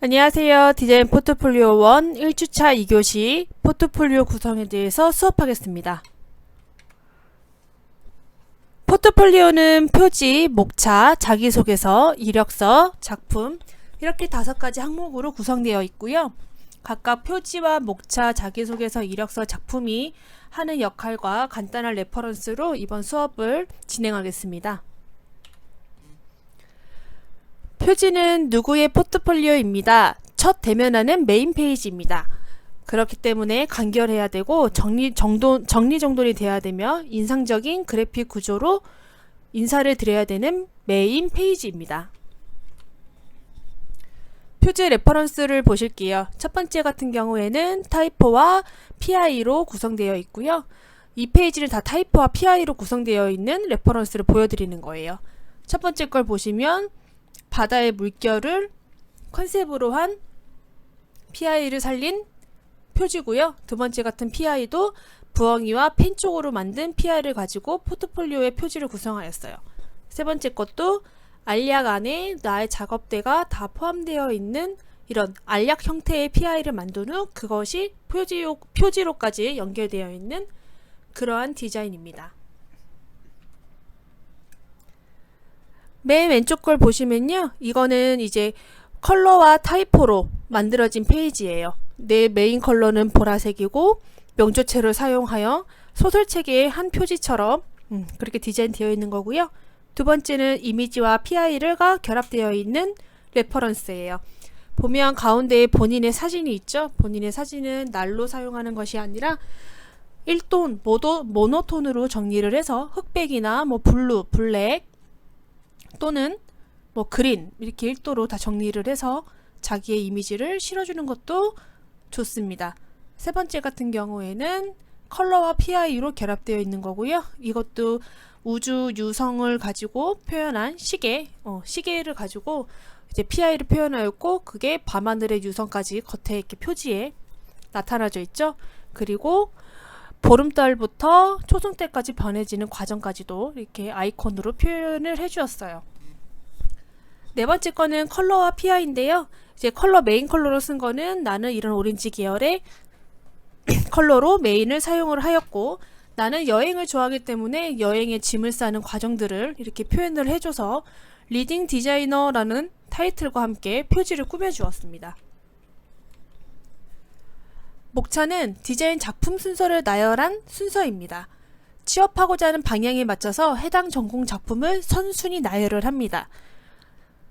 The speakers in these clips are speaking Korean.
안녕하세요. 디자인 포트폴리오 1 1주차 2교시 포트폴리오 구성에 대해서 수업하겠습니다. 포트폴리오는 표지, 목차, 자기소개서, 이력서, 작품 이렇게 5가지 항목으로 구성되어 있고요. 각각 표지와 목차, 자기소개서, 이력서, 작품이 하는 역할과 간단한 레퍼런스로 이번 수업을 진행하겠습니다. 표지는 누구의 포트폴리오입니다. 첫 대면하는 메인 페이지입니다. 그렇기 때문에 간결해야 되고 정리정돈이 돼야 되며 인상적인 그래픽 구조로 인사를 드려야 되는 메인 페이지입니다. 표지 레퍼런스를 보실게요. 첫 번째 같은 경우에는 타이포와 PI로 구성되어 있고요. 이 페이지는 다 타이포와 PI로 구성되어 있는 레퍼런스를 보여드리는 거예요. 첫 번째 걸 보시면 바다의 물결을 컨셉으로 한 PI를 살린 표지고요. 두 번째 같은 PI도 부엉이와 펜 쪽으로 만든 PI를 가지고 포트폴리오의 표지를 구성하였어요. 세 번째 것도 알약 안에 나의 작업대가 다 포함되어 있는 이런 알약 형태의 PI를 만든 후 그것이 표지로까지 연결되어 있는 그러한 디자인입니다. 맨 왼쪽 걸 보시면요. 이거는 이제 컬러와 타이포로 만들어진 페이지예요. 내 메인 컬러는 보라색이고 명조체를 사용하여 소설책의 한 표지처럼 그렇게 디자인되어 있는 거고요. 두 번째는 이미지와 PI가 결합되어 있는 레퍼런스예요. 보면 가운데에 본인의 사진이 있죠. 본인의 사진은 날로 사용하는 것이 아니라 1톤, 모노톤으로 정리를 해서 흑백이나 블루, 블랙 또는 그린 이렇게 1도로 다 정리를 해서 자기의 이미지를 실어주는 것도 좋습니다. 세 번째 같은 경우에는 컬러와 PI로 결합되어 있는 거고요. 이것도 우주 유성을 가지고 표현한 시계를 가지고 이제 PI를 표현하였고 그게 밤하늘의 유성까지 겉에 이렇게 표지에 나타나져 있죠. 그리고 보름달부터 초승달까지 변해지는 과정까지도 이렇게 아이콘으로 표현을 해주었어요. 네 번째 거는 컬러와 PI인데요. 이제 메인 컬러로 쓴 거는 나는 이런 오렌지 계열의 컬러로 메인을 사용을 하였고 나는 여행을 좋아하기 때문에 여행의 짐을 싸는 과정들을 이렇게 표현을 해줘서 리딩 디자이너라는 타이틀과 함께 표지를 꾸며주었습니다. 목차는 디자인 작품 순서를 나열한 순서입니다. 취업하고자 하는 방향에 맞춰서 해당 전공 작품을 선순위 나열을 합니다.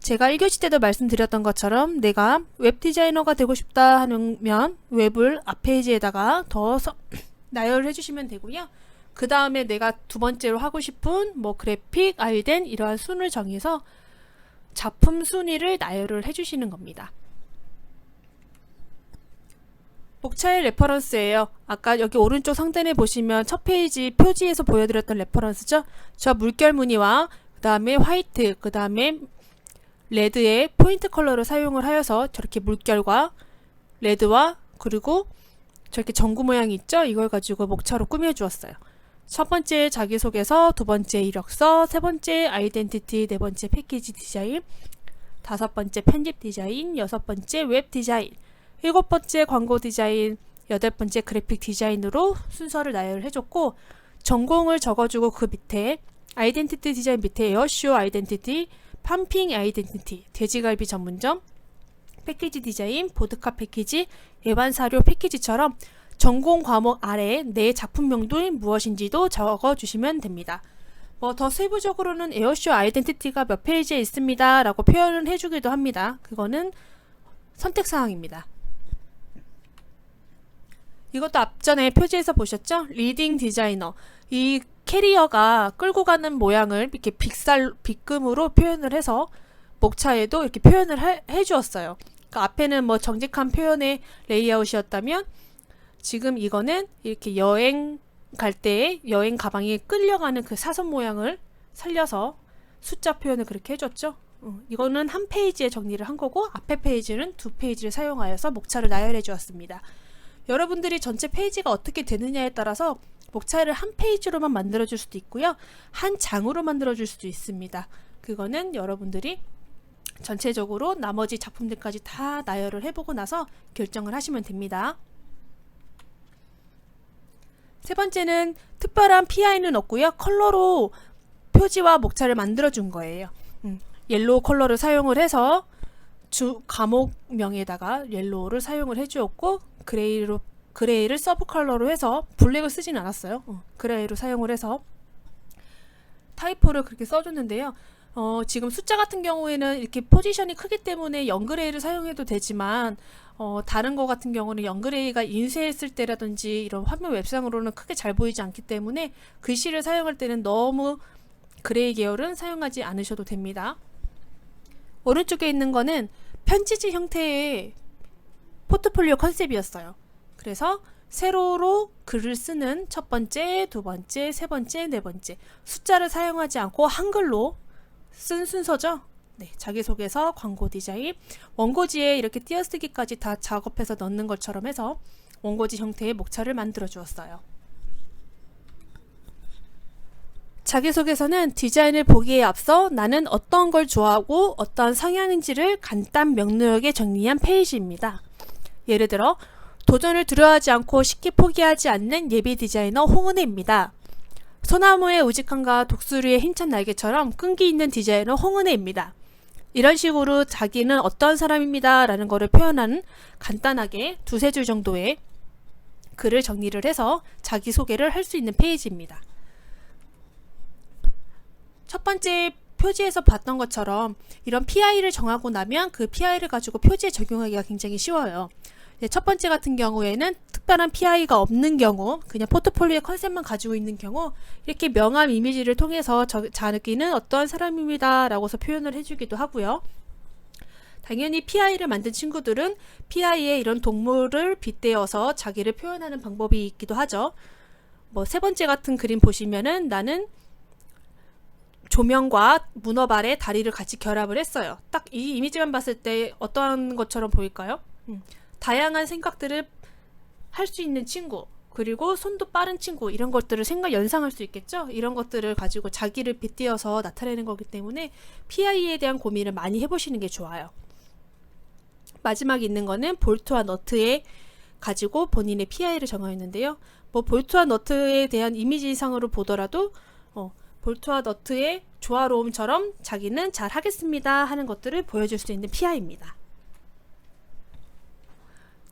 제가 1교시 때도 말씀드렸던 것처럼 내가 웹 디자이너가 되고 싶다 하면 웹을 앞페이지에다가 더 나열을 해주시면 되고요. 그 다음에 내가 두 번째로 하고 싶은 그래픽, 아이덴 이러한 순을 정해서 작품 순위를 나열을 해주시는 겁니다. 목차의 레퍼런스예요. 아까 여기 오른쪽 상단에 보시면 첫 페이지 표지에서 보여드렸던 레퍼런스죠. 저 물결 무늬와 그 다음에 화이트, 그 다음에 레드의 포인트 컬러를 사용을 하여서 저렇게 물결과 레드와 그리고 저렇게 전구 모양이 있죠. 이걸 가지고 목차로 꾸며주었어요. 첫 번째 자기소개서, 두 번째 이력서, 세 번째 아이덴티티, 네 번째 패키지 디자인, 다섯 번째 편집 디자인, 여섯 번째 웹 디자인, 일곱 번째 광고 디자인, 여덟 번째 그래픽 디자인으로 순서를 나열해줬고 전공을 적어주고 그 밑에 아이덴티티 디자인 밑에 에어쇼 아이덴티티, 팜핑 아이덴티티, 돼지갈비 전문점, 패키지 디자인, 보드카 패키지, 예반사료 패키지처럼 전공 과목 아래 내 작품명도 무엇인지도 적어주시면 됩니다. 더 세부적으로는 에어쇼 아이덴티티가 몇 페이지에 있습니다 라고 표현을 해주기도 합니다. 그거는 선택사항입니다. 이것도 앞전에 표지에서 보셨죠? 리딩 디자이너. 이 캐리어가 끌고 가는 모양을 이렇게 빗금으로 표현을 해서 목차에도 이렇게 표현을 해주었어요. 그러니까 앞에는 정직한 표현의 레이아웃이었다면 지금 이거는 이렇게 여행 갈 때에 여행 가방에 끌려가는 그 사선 모양을 살려서 숫자 표현을 그렇게 해줬죠. 이거는 한 페이지에 정리를 한 거고 앞에 페이지는 두 페이지를 사용하여서 목차를 나열해 주었습니다. 여러분들이 전체 페이지가 어떻게 되느냐에 따라서 목차를 한 페이지로만 만들어 줄 수도 있고요. 한 장으로 만들어 줄 수도 있습니다. 그거는 여러분들이 전체적으로 나머지 작품들까지 다 나열을 해보고 나서 결정을 하시면 됩니다. 세 번째는 특별한 PI는 없고요. 컬러로 표지와 목차를 만들어 준 거예요. 옐로우 컬러를 사용을 해서 과목명에다가 옐로우를 사용을 해주었고, 그레이를 서브 컬러로 해서 블랙을 쓰진 않았어요. 그레이로 사용을 해서 타이포를 그렇게 써줬는데요. 지금 숫자 같은 경우에는 이렇게 포지션이 크기 때문에 영그레이를 사용해도 되지만 다른 거 같은 경우는 영그레이가 인쇄했을 때라든지 이런 화면 웹상으로는 크게 잘 보이지 않기 때문에 글씨를 사용할 때는 너무 그레이 계열은 사용하지 않으셔도 됩니다. 오른쪽에 있는 거는 편지지 형태의 포트폴리오 컨셉이었어요. 그래서 세로로 글을 쓰는 첫 번째, 두 번째, 세 번째, 네 번째 숫자를 사용하지 않고 한글로 쓴 순서죠. 네, 자기소개서, 광고 디자인, 원고지에 이렇게 띄어쓰기까지 다 작업해서 넣는 것처럼 해서 원고지 형태의 목차를 만들어 주었어요. 자기소개서는 디자인을 보기에 앞서 나는 어떤 걸 좋아하고 어떠한 성향인지를 간단 명료하게 정리한 페이지입니다. 예를 들어 도전을 두려워하지 않고 쉽게 포기하지 않는 예비 디자이너 홍은혜입니다. 소나무의 우직함과 독수리의 힘찬 날개처럼 끈기 있는 디자이너 홍은혜입니다. 이런 식으로 자기는 어떤 사람입니다 라는 거를 표현하는 간단하게 두세 줄 정도의 글을 정리를 해서 자기소개를 할 수 있는 페이지입니다. 첫 번째 표지에서 봤던 것처럼 이런 PI를 정하고 나면 그 PI를 가지고 표지에 적용하기가 굉장히 쉬워요. 첫 번째 같은 경우에는 특별한 PI가 없는 경우, 그냥 포트폴리오의 컨셉만 가지고 있는 경우 이렇게 명암 이미지를 통해서 자기는 어떠한 사람입니다 라고서 표현을 해주기도 하고요. 당연히 PI를 만든 친구들은 PI에 이런 동물을 빗대어서 자기를 표현하는 방법이 있기도 하죠. 세 번째 같은 그림 보시면은 나는 조명과 문어발의 다리를 같이 결합을 했어요. 딱 이 이미지만 봤을 때 어떠한 것처럼 보일까요? 다양한 생각들을 할 수 있는 친구, 그리고 손도 빠른 친구, 이런 것들을 연상할 수 있겠죠? 이런 것들을 가지고 자기를 빗대어서 나타내는 거기 때문에 PI에 대한 고민을 많이 해보시는 게 좋아요. 마지막에 있는 거는 볼트와 너트에 가지고 본인의 PI를 정하였는데요. 볼트와 너트에 대한 이미지상으로 보더라도 볼트와 너트의 조화로움처럼 자기는 잘 하겠습니다 하는 것들을 보여줄 수 있는 PI입니다.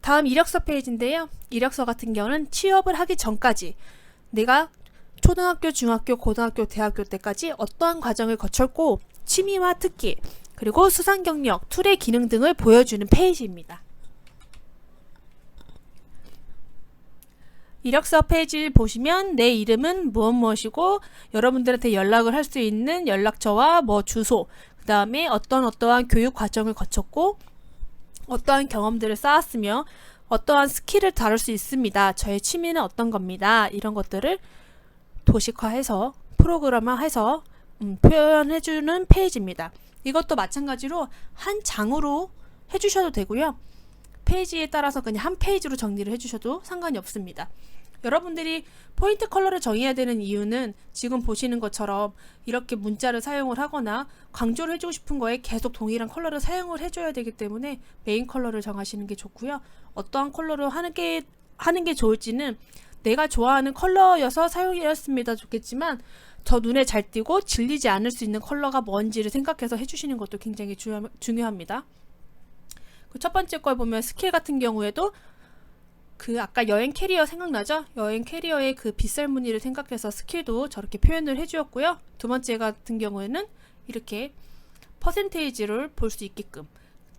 다음 이력서 페이지인데요. 이력서 같은 경우는 취업을 하기 전까지 내가 초등학교, 중학교, 고등학교, 대학교 때까지 어떠한 과정을 거쳤고 취미와 특기, 그리고 수상 경력, 툴의 기능 등을 보여주는 페이지입니다. 이력서 페이지를 보시면 내 이름은 무엇이고 여러분들한테 연락을 할 수 있는 연락처와 주소, 그 다음에 어떠한 교육 과정을 거쳤고 어떠한 경험들을 쌓았으며 어떠한 스킬을 다룰 수 있습니다. 저의 취미는 어떤 겁니다. 이런 것들을 도식화해서 프로그램화해서 표현해주는 페이지입니다. 이것도 마찬가지로 한 장으로 해주셔도 되고요. 페이지에 따라서 그냥 한 페이지로 정리를 해주셔도 상관이 없습니다. 여러분들이 포인트 컬러를 정해야 되는 이유는 지금 보시는 것처럼 이렇게 문자를 사용을 하거나 강조를 해주고 싶은 거에 계속 동일한 컬러를 사용을 해줘야 되기 때문에 메인 컬러를 정하시는 게 좋고요. 어떠한 컬러를 하는 게 좋을지는 내가 좋아하는 컬러여서 사용하였습니다 좋겠지만 더 눈에 잘 띄고 질리지 않을 수 있는 컬러가 뭔지를 생각해서 해주시는 것도 굉장히 중요합니다. 첫 번째 걸 보면 스킬 같은 경우에도 아까 여행 캐리어 생각나죠? 여행 캐리어의 그 빗살 무늬를 생각해서 스킬도 저렇게 표현을 해주었고요. 두 번째 같은 경우에는 이렇게 퍼센테이지를 볼 수 있게끔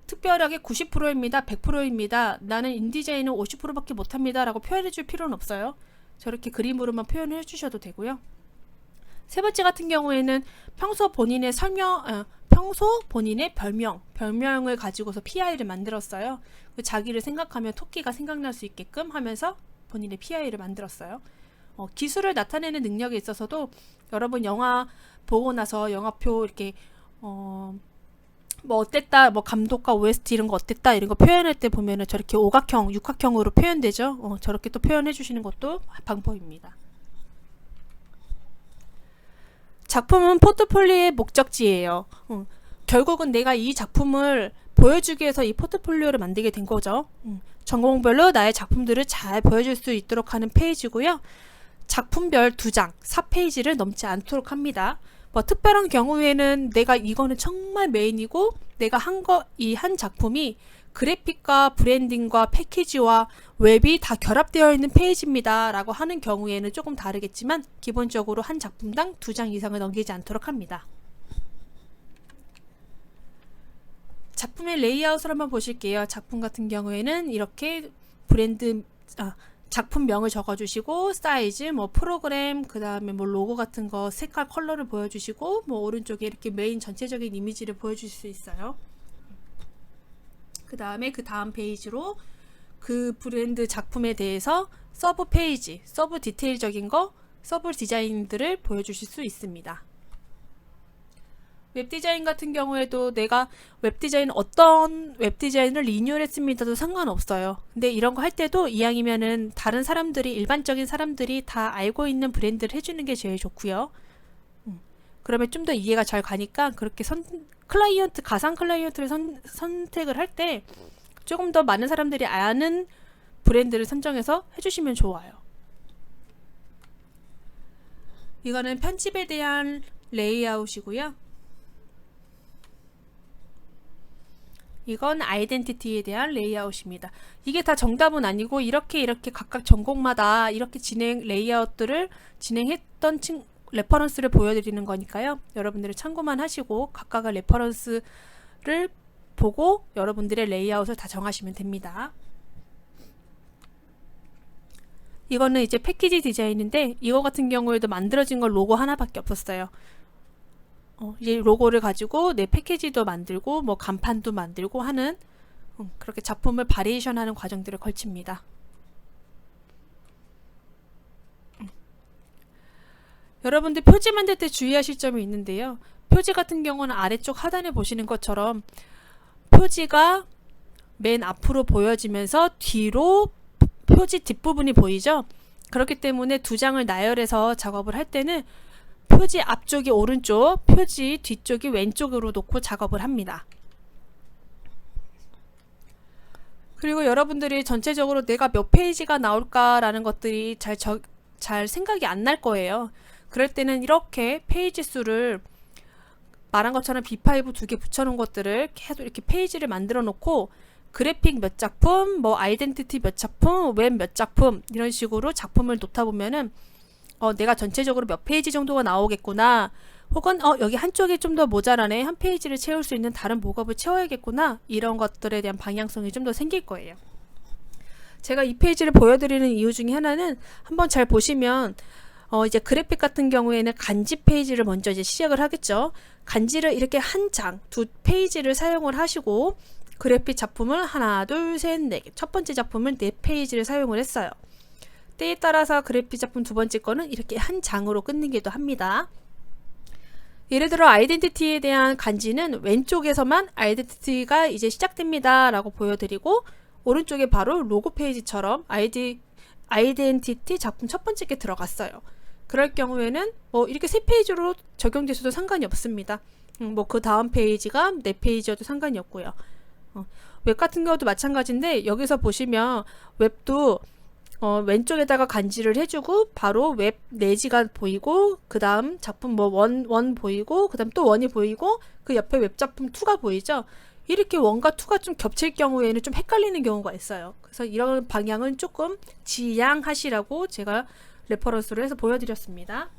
특별하게 90%입니다. 100%입니다. 나는 인디자인은 50%밖에 못합니다. 라고 표현해 줄 필요는 없어요. 저렇게 그림으로만 표현을 해주셔도 되고요. 세 번째 같은 경우에는 평소 본인의 별명을 가지고서 PI를 만들었어요. 자기를 생각하면 토끼가 생각날 수 있게끔 하면서 본인의 PI를 만들었어요. 기술을 나타내는 능력에 있어서도 여러분 영화 보고 나서 영화표 이렇게 어땠다, 감독과 OST 이런 거 어땠다 이런 거 표현할 때 보면은 저렇게 오각형, 육각형으로 표현되죠. 저렇게 또 표현해 주시는 것도 방법입니다. 작품은 포트폴리오의 목적지예요. 결국은 내가 이 작품을 보여주기 위해서 이 포트폴리오를 만들게 된 거죠. 전공별로 나의 작품들을 잘 보여줄 수 있도록 하는 페이지고요. 작품별 2장, 4페이지를 넘지 않도록 합니다. 뭐 특별한 경우에는 내가 이거는 정말 메인이고 내가 이 한 작품이 그래픽과 브랜딩과 패키지와 웹이 다 결합되어 있는 페이지입니다 라고 하는 경우에는 조금 다르겠지만 기본적으로 한 작품당 2장 이상을 넘기지 않도록 합니다. 작품의 레이아웃을 한번 보실게요. 작품 같은 경우에는 이렇게 작품명을 적어주시고 사이즈, 뭐 프로그램, 그 다음에 뭐 로고 같은 거 색깔 컬러를 보여주시고 뭐 오른쪽에 이렇게 메인 전체적인 이미지를 보여줄 수 있어요. 그 다음에 그 다음 페이지로 그 브랜드 작품에 대해서 서브 페이지, 서브 디테일적인 거, 서브 디자인들을 보여주실 수 있습니다. 웹디자인 같은 경우에도 내가 어떤 웹디자인을 리뉴얼 했습니다도 상관없어요. 근데 이런 거 할 때도 이왕이면은 다른 사람들이, 일반적인 사람들이 다 알고 있는 브랜드를 해주는 게 제일 좋고요. 그러면 좀 더 이해가 잘 가니까 그렇게 가상 클라이언트를 선택을 할 때 조금 더 많은 사람들이 아는 브랜드를 선정해서 해주시면 좋아요. 이거는 편집에 대한 레이아웃이고요. 이건 아이덴티티에 대한 레이아웃입니다. 이게 다 정답은 아니고 이렇게 각각 전공마다 이렇게 레이아웃들을 진행했던 레퍼런스를 보여드리는 거니까요. 여러분들이 참고만 하시고 각각의 레퍼런스를 보고 여러분들의 레이아웃을 다 정하시면 됩니다. 이거는 이제 패키지 디자인인데 이거 같은 경우에도 만들어진 건 로고 하나밖에 없었어요. 이 로고를 가지고 내 패키지도 만들고 뭐 간판도 만들고 하는 그렇게 작품을 바리에이션 하는 과정들을 걸칩니다. 여러분들 표지 만들 때 주의하실 점이 있는데요. 표지 같은 경우는 아래쪽 하단에 보시는 것처럼 표지가 맨 앞으로 보여지면서 뒤로 표지 뒷부분이 보이죠? 그렇기 때문에 2장을 나열해서 작업을 할 때는 표지 앞쪽이 오른쪽, 표지 뒤쪽이 왼쪽으로 놓고 작업을 합니다. 그리고 여러분들이 전체적으로 내가 몇 페이지가 나올까라는 것들이 잘 생각이 안 날 거예요. 그럴 때는 이렇게 페이지 수를 말한 것처럼 B5 2개 붙여놓은 것들을 계속 이렇게 페이지를 만들어 놓고 그래픽 몇 작품, 뭐 아이덴티티 몇 작품, 웹 몇 작품 이런 식으로 작품을 놓다 보면은 내가 전체적으로 몇 페이지 정도가 나오겠구나, 혹은 여기 한쪽이 좀 더 모자라네, 한 페이지를 채울 수 있는 다른 목업을 채워야겠구나, 이런 것들에 대한 방향성이 좀 더 생길 거예요. 제가 이 페이지를 보여드리는 이유 중에 하나는 한번 잘 보시면 이제 그래픽 같은 경우에는 간지 페이지를 먼저 이제 시작을 하겠죠. 간지를 이렇게 한 장, 2페이지를 사용을 하시고 그래픽 작품을 하나, 둘, 셋, 네 개, 첫 번째 작품은 4페이지를 사용을 했어요. 때에 따라서 그래픽 작품 2번째 거는 이렇게 한 장으로 끝내기도 합니다. 예를 들어 아이덴티티에 대한 간지는 왼쪽에서만 아이덴티티가 이제 시작됩니다 라고 보여드리고 오른쪽에 바로 로고 페이지처럼 아이덴티티 작품 첫 번째 게 들어갔어요. 그럴 경우에는 이렇게 3페이지로 적용돼서도 상관이 없습니다. 그 다음 페이지가 4페이지여도 상관이 없고요. 웹 같은 경우도 마찬가지인데 여기서 보시면 웹도 왼쪽에다가 간지를 해주고 바로 웹 내지가 보이고 그 다음 작품 뭐 원 보이고 그 다음 또 원이 보이고 그 옆에 웹 작품 2가 보이죠. 이렇게 원과 2가 좀 겹칠 경우에는 좀 헷갈리는 경우가 있어요. 그래서 이런 방향은 조금 지양하시라고 제가 레퍼런스로 해서 보여드렸습니다.